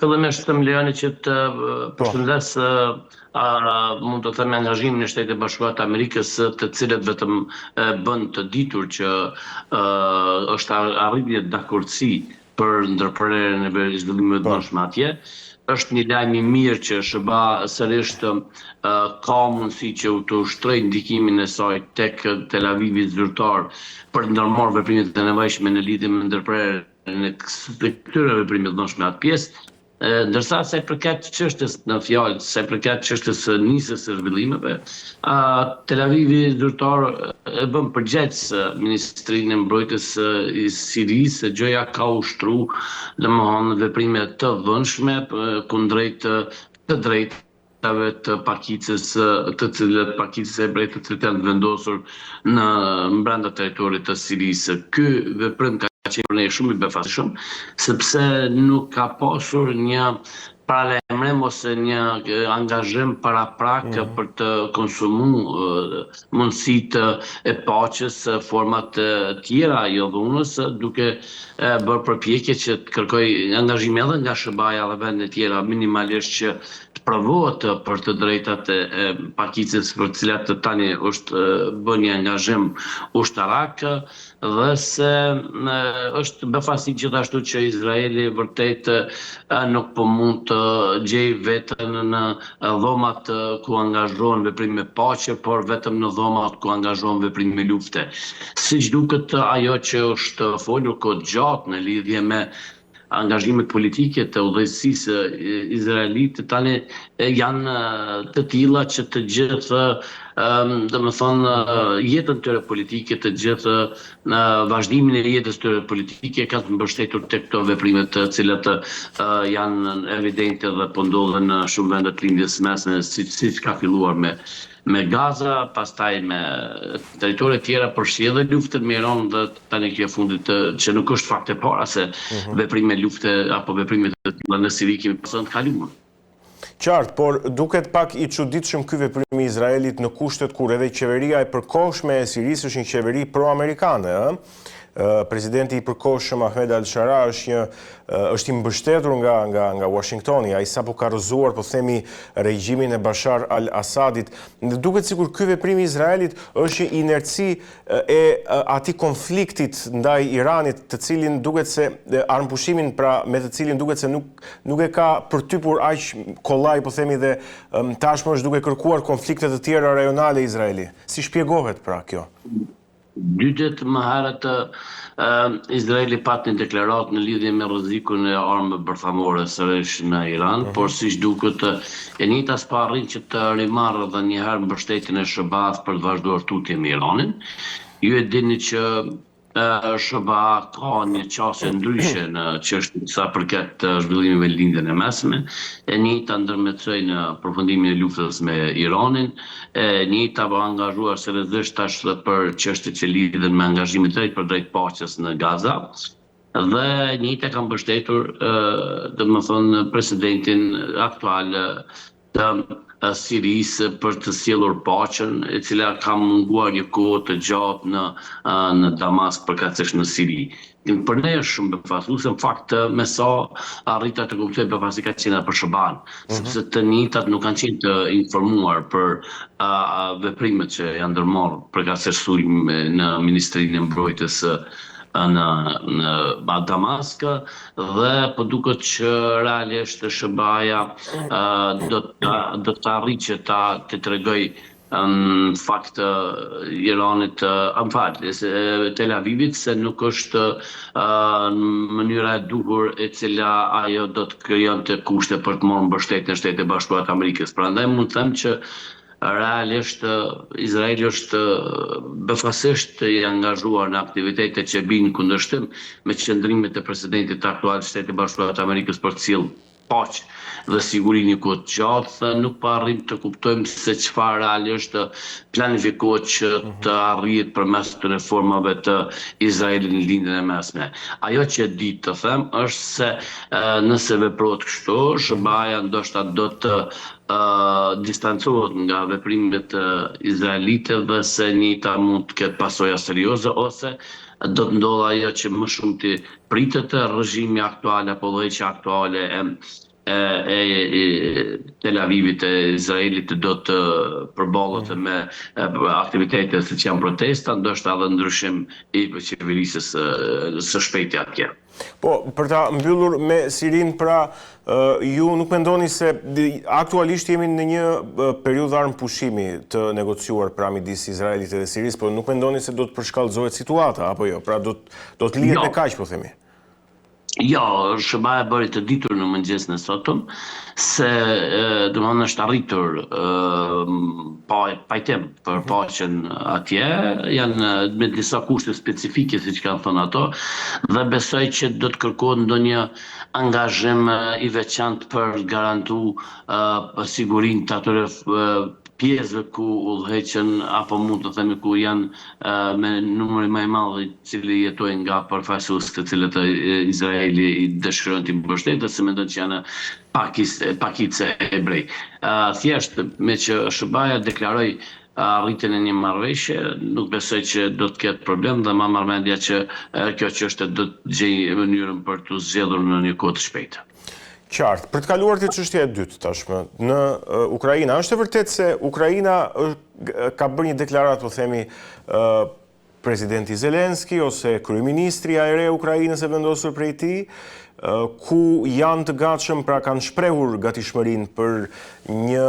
Fillimisht të më lejoni që të Po, përshëndes mund të them angazhimin e Shtetit Bashkuar të Amerikës, të cilët vetëm bën të ditur që është arritje dakordsi për ndërprerjen e zhvillimeve të po. mëshme atje. Është një lajm i mirë që SBA sërish ka mundësi që të ushtrojë ndikimin e saj tek Tel Avivi zyrtar për të ndërmarrë veprimet e nevojshme në lidhje me ndërprerjen e këtyre veprimeve të mëshme atë pjesë. Ndërsa sa i përket çështjes në fjalë, sa i përket çështjes së nisjes së zhvillimeve, Tel Avivi zyrtar e bën përgjegjës Ministrinë e Mbrojtjes i Sirisë se gjëja ka ushtruar domethënë veprime të vëndshme kundrejt të drejtave të pakicës, të cilët pakicës e brejtë të cilët janë vendosur në brenda territorit të Sirisë. Ky veprim ka qenë për ne shumë i befasueshëm, sepse nuk ka pasur një paralajmërim ose një angazhim paraprak për të konsumuar mundësitë e paqes, format tjera jo dhunës, duke bërë përpjekje që të kërkoj angazhim edhe nga SBA-ja dhe vendet tjera minimalisht që të provohet për të drejtat e pakicës për të cilat tani është bën një angazhim ushtarak dhe se është befasi gjithashtu që Izraeli vërtet nuk po mund të gjej veten në dhomat ku angazhohen veprime paqe, por vetëm në dhomat ku angazhohen veprime lufte. Siç duket ajo që është folur kohë gjatë në lidhje me angazhimet politike të udhëheqësisë izraelite tani janë të tilla që të gjithë domethënë jetën tyre politike, të gjithë vazhdimin e jetës tyre politike ka të mbështetur tek këto veprime të cilat janë evidente dhe po ndodhen në shumë vende të lindjes mesme, siç ka filluar me Gaza, pastaj me teritorie tjera, përfshi luftën me Iran dhe tani kjo fundit që nuk është fakt e para se veprime lufte apo veprime të tilla në Siri kemi pasur të kaluar. Qartë, por duket pak i çuditshëm ky veprim i Izraelit në kushtet kur edhe qeveria e përkohshme e Sirisë është një qeveri pro-amerikane, Presidenti i përkohshëm Ahmed al-Shara është i mbështetur nga Washingtoni, ai sapo ka rrëzuar, po themi, regjimin e Bashar al-Assadit. Duket sikur ky veprim i Izraelit është një inerci e atij konfliktit ndaj Iranit, të cilin duket se armëpushimin pra me të cilin duket se nuk e ka përtypur aq kollaj, po themi, dhe tashmë është duke kërkuar konflikte të tjera rajonale Izraeli. Si shpjegohet pra kjo? Dytet më herët Izraeli pat një deklaratë në lidhje me rrezikun e armëve bërthamore sërish në Iran, por siç duket e njëjta s'pa arrin që të rimarrë edhe një herë mbështetjen e SBA-s për të vazhduar tutje me Iranin. Ju e dini që SBA ka një qasje ndryshe në çështjen sa përket zhvillimeve në lindjen e mesme, e njëjta ndërmjetësoi në përfundimin e luftës me Iranin, e njëjta po angazhuar seriozisht tash për çështjet që lidhen me angazhimin drejt për drejt paqes në Gaza. Dhe njëjta ka mbështetur domethënë presidentin aktual të Sirisë për të sjellur paqen, e cila ka munguar një kohë të gjatë në Damask përkatësisht në Siri. Për ne është shumë befasuese, në fakt me sa arrita të kuptoj befasi ka qenë për SBA-n, sepse të njëjtat nuk kanë qenë të informuar për veprimet që janë ndërmarrë përkatësisht sulm në Ministrinë e Mbrojtjes në Damask dhe po duket që realisht SBA-ja do të arrijë që të tregoj në fakt Iranit, Tel Avivit, se nuk është në mënyra e duhur e cila ajo do të krijonte kushte për të marrë mbështetjen e Shtetit Bashkuar të Amerikës. Prandaj mund të them që realisht Izraeli është befasisht i angazhuar në aktivitete që bijnë kundërshtim me qëndrimet e presidentit aktual të Shtetit Bashkuar të Amerikës për të sjellë paqe dhe siguri një kohë të gjatë, nuk pa arrim të kuptojmë se çfarë realisht planifikohet që të arrihet përmes të reformave të Izraelit në lindjen e mesme. Ajo që di të them është se nëse veprohet kështu, SBA-ja ndoshta do të distancohet nga veprimet izraelite dhe se njëta mund të ketë pasoja serioze ose do të ndodhë ajo që më shumë të pritet regjimi aktuale apo lloji aktuale Tel Avivit e Izraelit do të përballet me aktivitete siç janë protesta, ndoshta edhe ndryshim i qeverisë së shpejti atje. Po, për ta mbyllur me Sirin, pra ju nuk mendoni se aktualisht jemi në një periudhë armë pushimi të negociuar pra midis Izraelit dhe Sirisë, por nuk mendoni se do të përshkallëzohet situata apo jo? Pra do të lihet me kaq, po themi. Jo, SBA e bëri të ditur në mëngjesin e sotëm se domethënë është arritur pajtim për paqen atje, janë me disa kushte specifike siç kanë thënë ato, dhe besoj që do të kërkohet ndonjë angazhim i veçantë për garantu sigurinë të atyre pjesëve ku udhëheqën apo mund të themi ku janë me numrin më i madh i cili jetojnë nga përfaqësuesit të cilët Izraeli i dëshirojnë të mbështetë, se mendon që janë pakicë hebrej. Thjesht me që SBA deklaroi arritjen e një marrëveshje, nuk besoj që do të ketë problem dhe ma marrëmendja që kjo çështje do të gjejë mënyrën për të zgjedhur në një kohë të shpejtë. Qartë. Për të kaluar te çështja e dytë tashmë, në Ukraina, është e vërtetë se Ukraina ka bërë një deklaratë, po themi, presidenti Zelenski ose kryeministri e re e Ukrainës e vendosur prej tij, ku janë të gatshëm, pra kanë shprehur gatishmërinë për një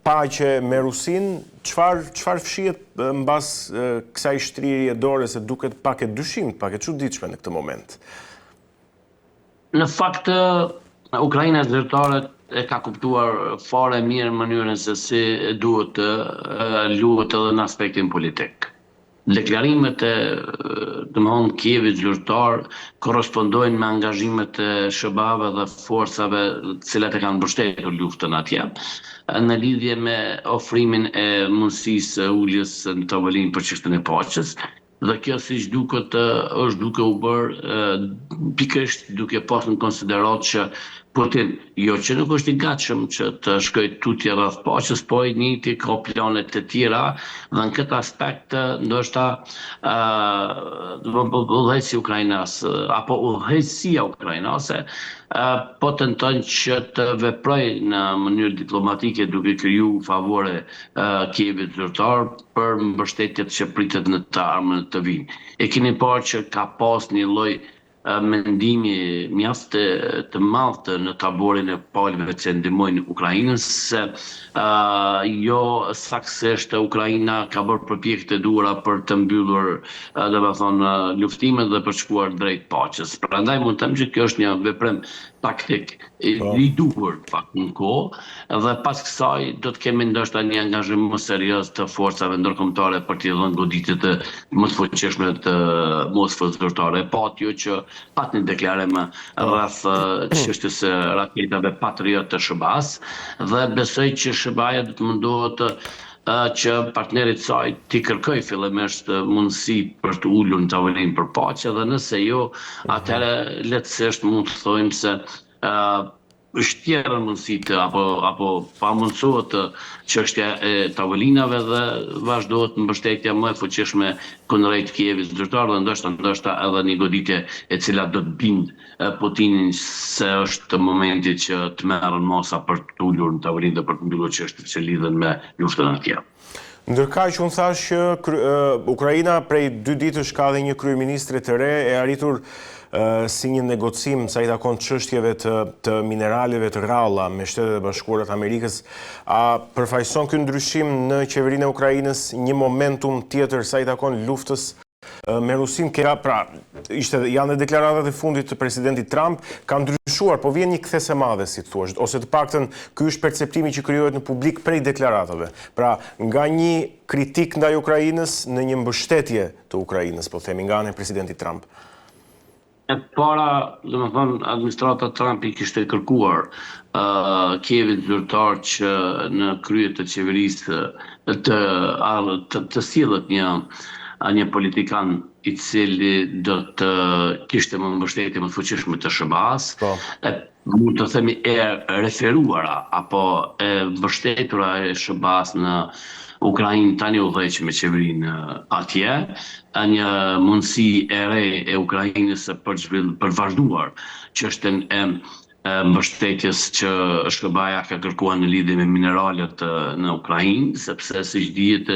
paqe me Rusinë. Çfarë fshihet mbas kësaj shtrirje dore, se duket pak e dyshim, pak e çuditshme në këtë moment? Në fakt Ukraina zyrtare e ka kuptuar fare mirë mënyrën se si duhet të luhet edhe në aspektin politik. Deklarimet e domthonë Kievit zyrtar korrespondojnë me angazhimet e SBA-ve dhe forcave të cilat e kanë mbështetur luftën atje, në lidhje me ofrimin e mundësisë uljes në tavolinë për çështën e paqes. Dhe kjo siç duket është duke u bërë pikërisht duke pasur në konsiderat që Putin jo që nuk është i gatshëm që të shkojë tutje rreth paqes, po i njëjti ka plane të tjera dhe në këtë aspekt ndoshta udhëheqësi ukrainas apo udhëheqësia ukrainase po tenton që të veprojë në mënyrë diplomatike duke kriju favore Kievit zyrtar për mbështetjet që pritet në të ardhmen të vinë. E keni parë që ka pas një lloj mendimi mjaft të madh në taborin e palëve që ndihmojnë Ukrainën, se jo saktësisht Ukraina ka bërë përpjekje të duhura për të mbyllur domethënë luftimet dhe për të shkuar drejt paqes. Prandaj mund të them që kjo është një veprim taktik i duhur në kohë dhe pas kësaj do të kemi ndoshta një angazhim më serioz të forcave ndërkombëtare për t'i dhënë goditje të më të fuqishme të Moskës zyrtare. Jo që pat një deklarim rreth çështjes së raketave Patriot të SBA-s dhe besoj që SBA-ja do të mundohet që partnerit saj t'i kërkoj fillimisht mundësi për të ulur në tavolinë për paqe dhe nëse jo, atëherë lehtësisht mund të thojmë se është tjera mundësitë apo pamundësohet çështja e tavolinave dhe vazhdohet mbështetja më e fuqishme kundrejt Kievit zyrtar dhe ndoshta edhe një goditje e cila do të bindë Putinin se është momenti që të merren masa për të ulur në tavolinë dhe për të mbyllur çështjet që lidhen me luftën atje. Ndërkaq unë thash që Ukraina prej 2 ditësh ka dhe një kryeministre të re, e arritur si një negocim sa i takon çështjeve të mineraleve të rralla me Shtetet e Bashkuara të Amerikës. A përfaqëson ky ndryshim në qeverinë e Ukrainës një momentum tjetër sa i takon luftës me Rusinë? Janë dhe deklaratat e fundit të presidentit Trump, ka ndryshuar, po vjen një kthesë e madhe, si të thuash, ose të paktën ky është perceptimi që krijohet në publik prej deklaratave. Pra, nga një kritik ndaj Ukrainës në një mbështetje të Ukrainës, po themi, nga ana e presidentit Trump. E para, domethënë, administrata Trump i kishte kërkuar Kievit zyrtar që në krye të qeverisë të sillet një politikan i cili do të kishte më mbështetje më të fuqishme të SBA-s, mund të themi e referuara apo e mbështetura e SBA-s në Ukrainë tani udhëheq me qeverinë atje, një mundësi e re e Ukrainës për vazhduar çështën e mbështetjes që SBA ka kërkuar në lidhje me mineralet në Ukrainë, sepse siç dihet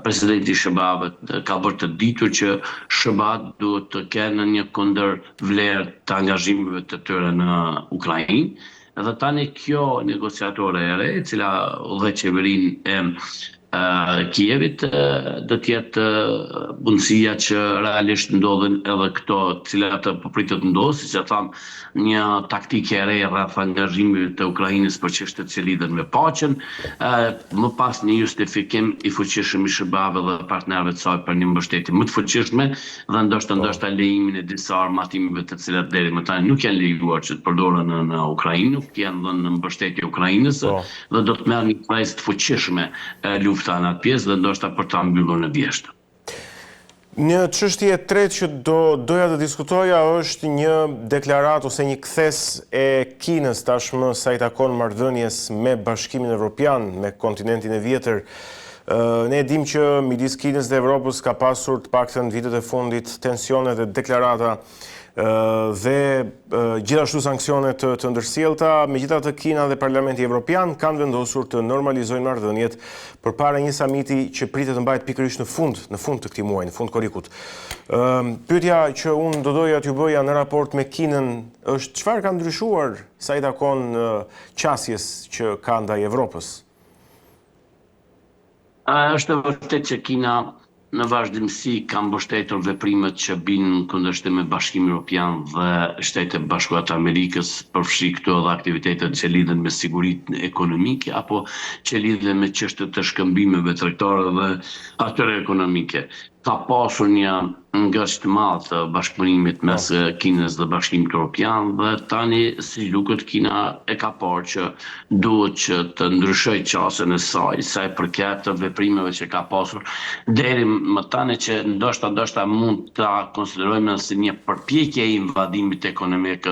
presidenti i SBA-s ka bërë të ditur që SBA duhet të kenë një kundërvlerë të angazhimeve të tyre në Ukrainë. Edhe tani kjo negociatore e re, e cila udhëheq qeverinë e Kievit, do të jetë mundësia që realisht ndodhen edhe këto cilat po pritet të ndodhin, siç e tham, një taktikë e re rreth angazhimit të Ukrainës për çështjet që lidhen me paqen, më pas një justifikim i fuqishëm i SBA-ve dhe partnerëve të saj për një mbështetje më të fuqishme dhe ndoshta lejimin e disa armatimeve të cilat deri më tani nuk janë lejuar që të përdoren në Ukrainë, nuk janë dhënë në mbështetje Ukrainës dhe do të merr një pjesë të fuqishme lufta në atë pjesë dhe ndoshta për ta mbyllur në vjeshtë. Një çështje e tretë që doja të diskutoja është një deklaratë ose një kthes e Kinës tashmë sa i takon marrëdhënies me Bashkimin Evropian, me kontinentin e vjetër. Ne dim që midis Kinës dhe Evropës ka pasur të paktën vitet e fundit tensione dhe deklarata dhe gjithashtu sanksionet të ndërsjellta. Megjithatë, Kina dhe Parlamenti Evropian kanë vendosur të normalizojnë marrëdhëniet përpara një samiti që pritet të mbahet pikërisht në fund të këtij muaji, në fund korrikut. Pyetja që unë do doja t'ju bëja në raport me Kinën është çfarë ka ndryshuar sa i takon qasjes që ka ndaj Evropës? Është vërtet që Kina në vazhdimsi ka mbështetur veprimet që bin kundërshtim me Bashkimin Evropian dhe Shtetet Bashkuara të Amerikës, përfshi këto edhe aktivitetet që lidhen me sigurinë ekonomike apo që lidhen me çështjet e shkëmbimeve tregtare dhe atyre ekonomike. Ka pasur një ngërç të madh të bashkëpunimit mes Kinës dhe Bashkimit Evropian dhe tani si duket Kina e ka parë që duhet që të ndryshojë qasjen e saj sa i përket të veprimeve që ka pasur deri më tani, që ndoshta mund ta konsiderojmë si një përpjekje e invadimit ekonomik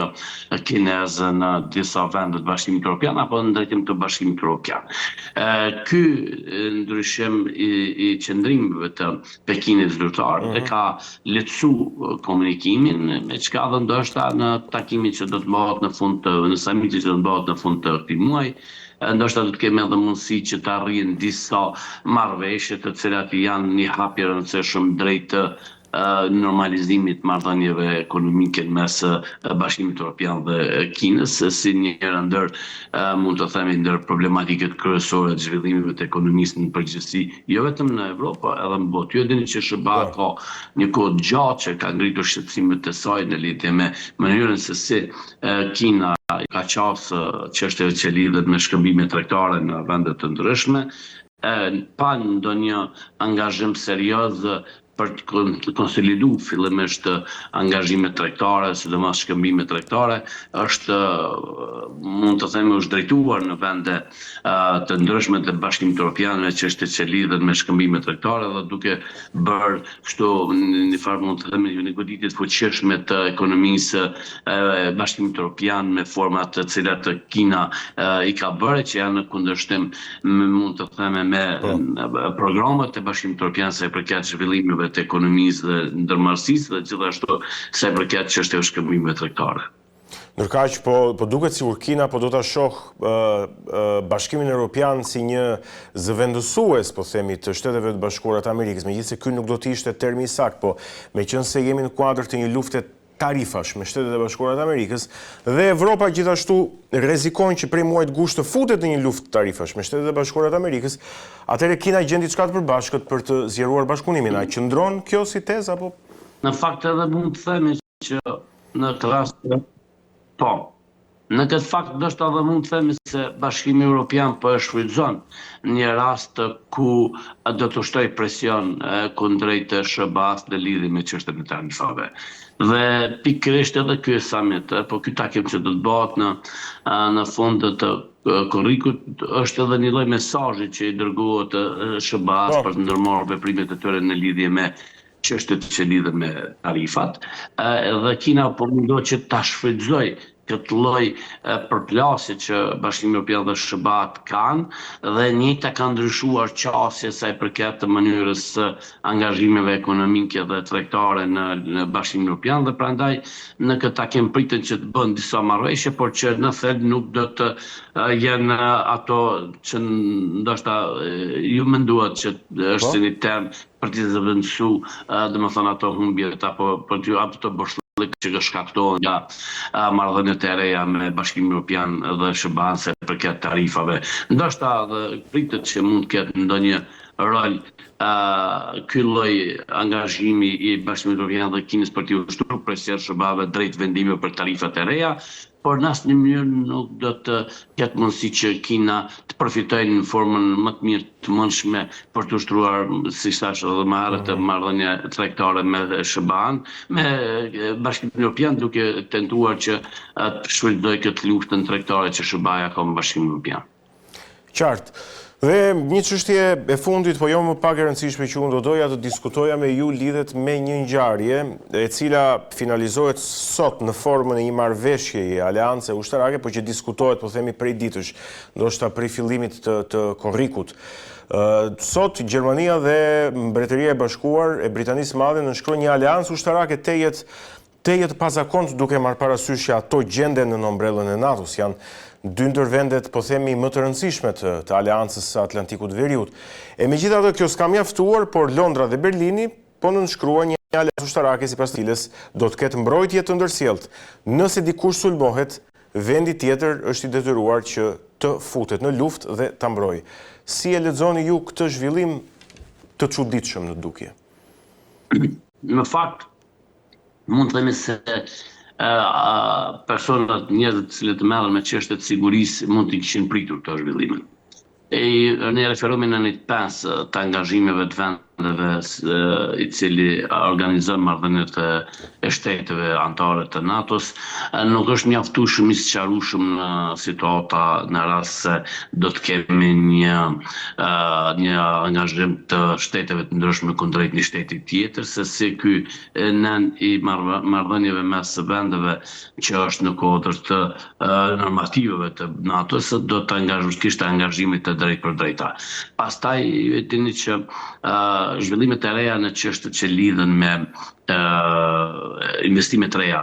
kinez në disa vende të Bashkimit Evropian apo në drejtim të Bashkimit Evropian. Ky ndryshim i qëndrimeve të Pekinit zyrtar e ka lehtësu komunikimin, me çka dhe ndoshta në takimin që do të bëhet në samitin që do të bëhet në fund të këtij muaji, ndoshta do të kemi edhe mundësi që të arrijnë disa marrëveshje të cilat janë një hap i rëndësishëm drejt normalizimit marrëdhënieve ekonomike mes Bashkimit Evropian dhe Kinës, si njëra ndër mund të themi ndër problematiket kryesore të zhvillimit të ekonomisë në përgjithësi, jo vetëm në Evropë, edhe në botë. Ju e dini që SBA ka një kohë gjatë që ka ngritur shqetësimet e saj në lidhje me mënyrën se si Kina ka qasë çështjet që lidhet me shkëmbime tregtare në vende të ndryshme, pa ndonjë angazhim serioz për të konsoliduar fillimisht angazhimet tregtare, sidomos shkëmbimet tregtare, është mund të themi është drejtuar në vende të ndryshme të Bashkimit Evropian me çështjet që lidhen me shkëmbimet tregtare dhe duke bërë kështu në farë mund të themi një goditje të fuqishme të ekonomisë Bashkimit Evropian me format të cilat Kina i ka bërë, që janë në kundërshtim mund të themi me programet e Bashkimit Evropian sa i përket zhvillimeve të ekonomisë dhe ndërmarrësisë dhe gjithashtu sa i përket çështjeve shkëmbimeve tregtare. Ndërkaq, po duket sikur Kina po do ta shohë Bashkimin Evropian si një zëvendësues, po themi, të Shteteve të Bashkuara të Amerikës, megjithëse ky nuk do të ishte termi i saktë, po meqense jemi në kuadër të një lufte tarifash me Shtetet e Bashkuara të Amerikës dhe Evropa gjithashtu rrezikon që prej muajit gusht të futet në një luftë tarifash me Shtetet e Bashkuara të Amerikës, atëherë Kina gjen diçka të përbashkët për të zgjeruar bashkëpunimin. A qëndron kjo si tezë apo? Në fakt edhe mund të themi që në këtë rast po. Në këtë fakt ndoshta edhe mund të themi se Bashkimi Evropian po e shfrytëzon një rast ku do të ushtrojë presion kundrejt SBA-s në lidhje me çështjen e tarifave. Dhe pikërisht edhe ky summit, po ky takim që do të bëhet në fund të korrikut është edhe një lloj mesazhi që i dërgohet SBA-s për të ndërmarrë veprimet e tyre në lidhje me çështjet që lidhen me tarifat. Dhe Kina po mundohet që ta shfrytëzojë këtë lloj përplasje që Bashkimi Evropian dhe SBA kanë dhe njëjta ka ndryshuar qasje sa i përket të mënyrës së angazhimeve ekonomike dhe tregtare në Bashkimin Evropian dhe prandaj në këtë takim pritën që të bëhen disa marrëveshje, por që në thelb nuk do të jenë ato që ndoshta ju menduat që është një term për të zëvendësuar, domethënë ato humbjet apo të boshllëk që shkaktohen nga marrëdhëniet e reja me Bashkimin Evropian dhe SBA-n se përket tarifave. Ndoshta pritet që mund të ketë ndonjë rol ky lloj angazhimi i Bashkimit Evropian dhe Kinës për t'i ushtruar presion SBA-ve drejt vendimeve për tarifat e reja, por në asnjë mënyrë nuk do të ketë mundësi që Kina të përfitojë në formën më të mirë të mundshme për të ushtruar, si thash edhe më herët, marrëdhënie tregtare me SBA-n, me Bashkimin Evropian, duke tentuar që të shfrytëzojë këtë luftën tregtare që SBA-ja ka me Bashkimin Evropian. Qartë. Dhe një çështje e fundit, po jo më pak e rëndësishme që unë do doja të diskutoja me ju lidhet me një ngjarje e cila finalizohet sot në formën e një marrëveshjeje aleance ushtarake, por që diskutohet, po themi, prej ditësh, ndoshta prej fillimit të korrikut. Sot Gjermania dhe Mbretëria e Bashkuar e Britanisë së Madhe nënshkruajnë një aleancë ushtarake tejet pazakont, duke marrë parasysh që ato gjenden në ombrellën e NATO-s, janë dy ndër vendet, po themi, më të rëndësishme të aleancës së Atlantikut Veriut. E megjithatë, kjo s'ka mjaftuar, por Londra dhe Berlini po nënshkruan një aleancë ushtarake sipas të cilës do të ketë mbrojtje të ndërsjellët. Nëse dikush sulmohet, vendi tjetër është i detyruar që të futet në luftë dhe ta mbrojë. Si e lexoni ju këtë zhvillim të çuditshëm në dukje? Në fakt, mund të themi se personat, njerëzit të cilët merren me çështjet sigurisë mund të kishin pritur këto zhvillime. Ne referohemi në një pesë të angazhimeve të vendeve i cili organizon marrëdhëniet e shteteve anëtare të NATO-s. Nuk është mjaftueshëm i sqarueshëm në situata në rast se do të kemi një angazhim të shteteve të ndryshme kundrejt një shteti tjetër, se si ky nën i marrëdhënieve mes vendeve që është në kodër të normativeve të NATO-s do të kishte angazhime të drejtë për drejta. Pastaj ju e dini që zhvillimet e reja në çështjet që lidhen me investimet reja